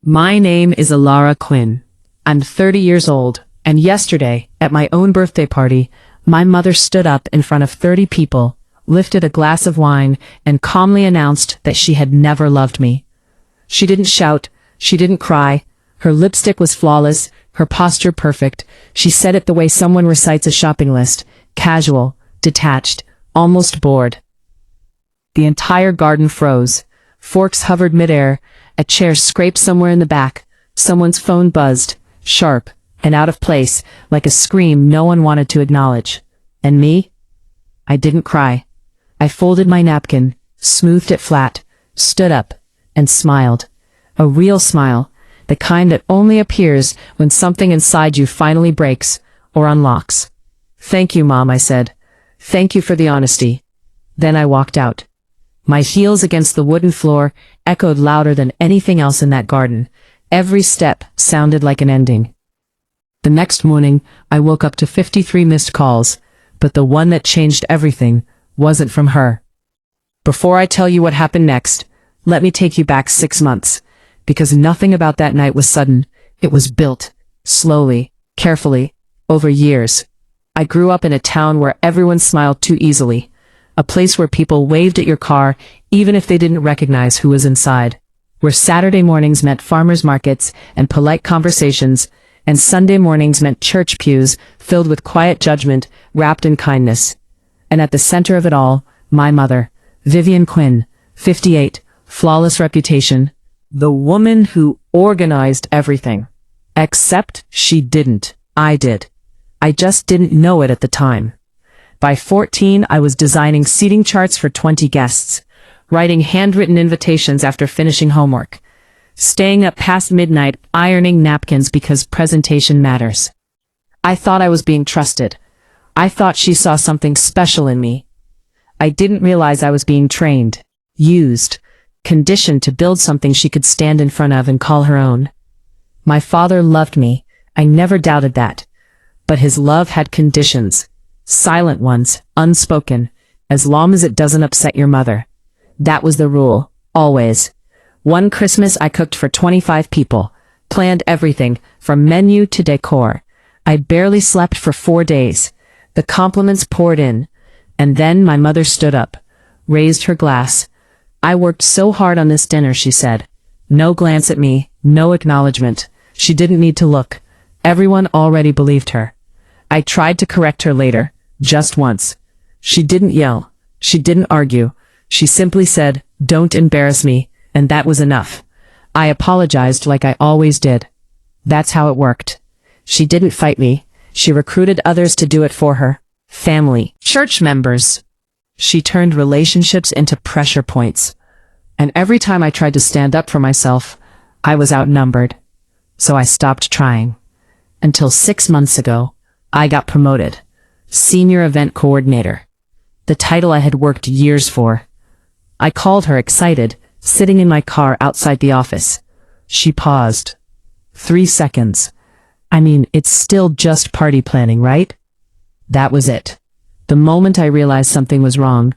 My name is Alara Quinn. I'm 30 years old, and yesterday, at my own birthday party, my mother stood up in front of 30 people, lifted a glass of wine, and calmly announced that she had never loved me. She didn't shout, she didn't cry, her lipstick was flawless, her posture perfect. She said it the way someone recites a shopping list, casual, detached, almost bored. The entire garden froze. Forks hovered midair, a chair scraped somewhere in the back, someone's phone buzzed, sharp, and out of place, like a scream no one wanted to acknowledge. And me? I didn't cry. I folded my napkin, smoothed it flat, stood up, and smiled. A real smile, the kind that only appears when something inside you finally breaks or unlocks. "Thank you, Mom," I said. "Thank you for the honesty." Then I walked out. My heels against the wooden floor echoed louder than anything else in that garden. Every step sounded like an ending. The next morning, I woke up to 53 missed calls, but the one that changed everything wasn't from her. Before I tell you what happened next, let me take you back 6 months, because nothing about that night was sudden. It was built, slowly, carefully, over years. I grew up in a town where everyone smiled too easily, a place where people waved at your car even if they didn't recognize who was inside, where Saturday mornings meant farmers markets and polite conversations, and Sunday mornings meant church pews filled with quiet judgment wrapped in kindness. And at the center of it all, my mother, Vivian Quinn, 58, flawless reputation, the woman who organized everything. Except she didn't. I did. I just didn't know it at the time. By 14, I was designing seating charts for 20 guests, writing handwritten invitations after finishing homework, staying up past midnight ironing napkins because presentation matters. I thought I was being trusted. I thought she saw something special in me. I didn't realize I was being trained, used, conditioned to build something she could stand in front of and call her own. My father loved me. I never doubted that. But his love had conditions. Silent ones, unspoken, as long as it doesn't upset your mother. That was the rule, always. One Christmas I cooked for 25 people, planned everything, from menu to decor. I barely slept for 4 days. The compliments poured in, and then my mother stood up, raised her glass. "I worked so hard on this dinner," she said. No glance at me, no acknowledgement. She didn't need to look. Everyone already believed her. I tried to correct her later, just once. She didn't yell. She didn't argue. She simply said, "Don't embarrass me," and that was enough. I apologized like I always did. That's how it worked. She didn't fight me. She recruited others to do it for her. Family, church members. She turned relationships into pressure points. And every time I tried to stand up for myself, I was outnumbered. So I stopped trying. Until 6 months ago, I got promoted. Senior Event Coordinator. The title I had worked years for. I called her excited, sitting in my car outside the office. She paused. 3 seconds. I mean, it's still just party planning, right? That was it. The moment I realized something was wrong.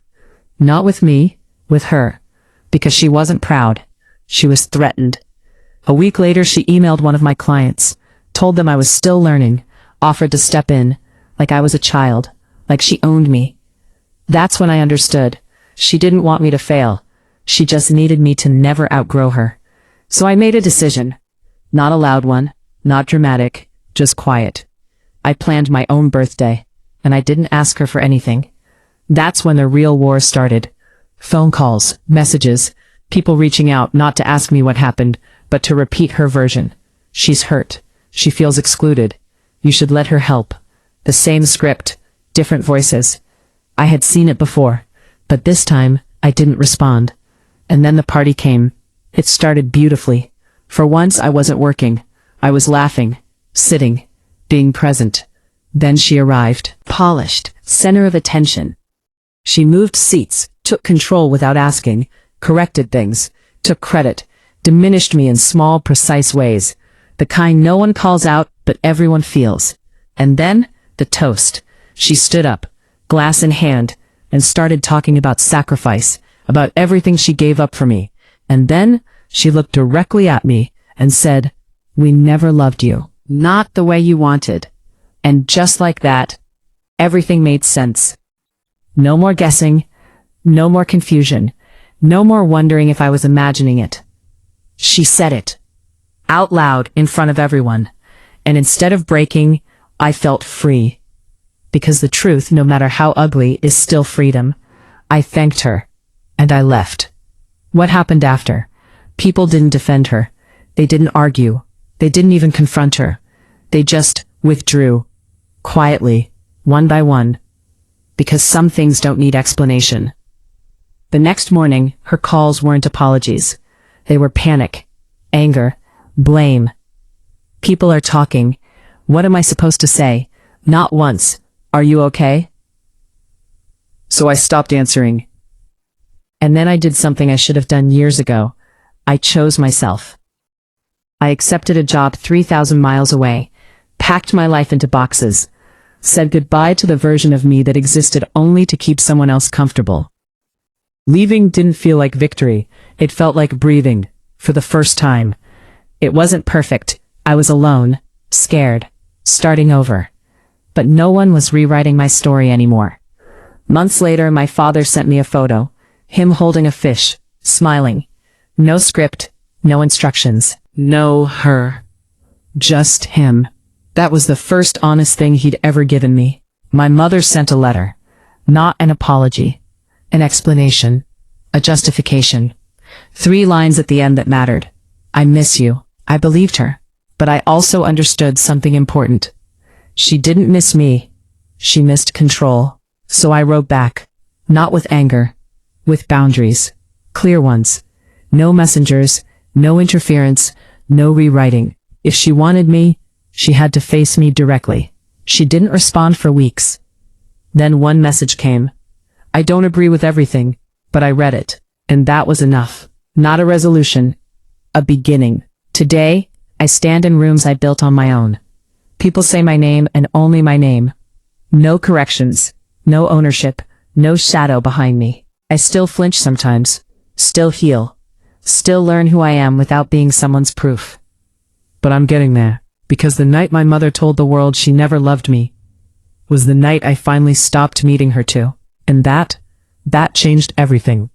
Not with me, with her. Because she wasn't proud. She was threatened. A week later, she emailed one of my clients, told them I was still learning, offered to step in, like I was a child, like she owned me. That's when I understood. She didn't want me to fail. She just needed me to never outgrow her. So I made a decision. Not a loud one, not dramatic, just quiet. I planned my own birthday, and I didn't ask her for anything. That's when the real war started. Phone calls, messages, people reaching out not to ask me what happened, but to repeat her version. She's hurt. She feels excluded. You should let her help. The same script, different voices. I had seen it before, but this time I didn't respond. And then the party came. It started beautifully. For once I wasn't working. I was laughing, sitting, being present. Then she arrived, polished, center of attention. She moved seats, took control without asking, corrected things, took credit, diminished me in small, precise ways. The kind no one calls out, but everyone feels. And then, the toast. She stood up, glass in hand, and started talking about sacrifice, about everything she gave up for me. And then, she looked directly at me, and said, "We never loved you. Not the way you wanted." And just like that, everything made sense. No more guessing, no more confusion, no more wondering if I was imagining it. She said it, out loud in front of everyone, and instead of breaking, I felt free. Because the truth, no matter how ugly, is still freedom. I thanked her, and I left. What happened after? People didn't defend her. They didn't argue. They didn't even confront her. They just withdrew, quietly, one by one, because some things don't need explanation. The next morning, her calls weren't apologies. They were panic, anger, blame. People are talking. What am I supposed to say? Not once. "Are you okay?" So I stopped answering. And then I did something I should have done years ago. I chose myself. I accepted a job 3,000 miles away, packed my life into boxes, said goodbye to the version of me that existed only to keep someone else comfortable. Leaving didn't feel like victory. It felt like breathing, for the first time. It wasn't perfect. I was alone, scared, starting over. But no one was rewriting my story anymore. Months later, my father sent me a photo, him holding a fish, smiling. No script, no instructions, no her. Just him. That was the first honest thing he'd ever given me. My mother sent a letter. Not an apology. An explanation. A justification. 3 lines at the end that mattered. "I miss you." I believed her. But I also understood something important. She didn't miss me. She missed control. So I wrote back. Not with anger. With boundaries. Clear ones. No messengers. No interference. No rewriting. If she wanted me, she had to face me directly. She didn't respond for weeks. Then one message came. "I don't agree with everything, but I read it. And that was enough. Not a resolution. A beginning. Today, I stand in rooms I built on my own. People say my name and only my name. No corrections. No ownership. No shadow behind me. I still flinch sometimes. Still heal. Still learn who I am without being someone's proof. But I'm getting there. Because the night my mother told the world she never loved me was the night I finally stopped needing her to. And that changed everything.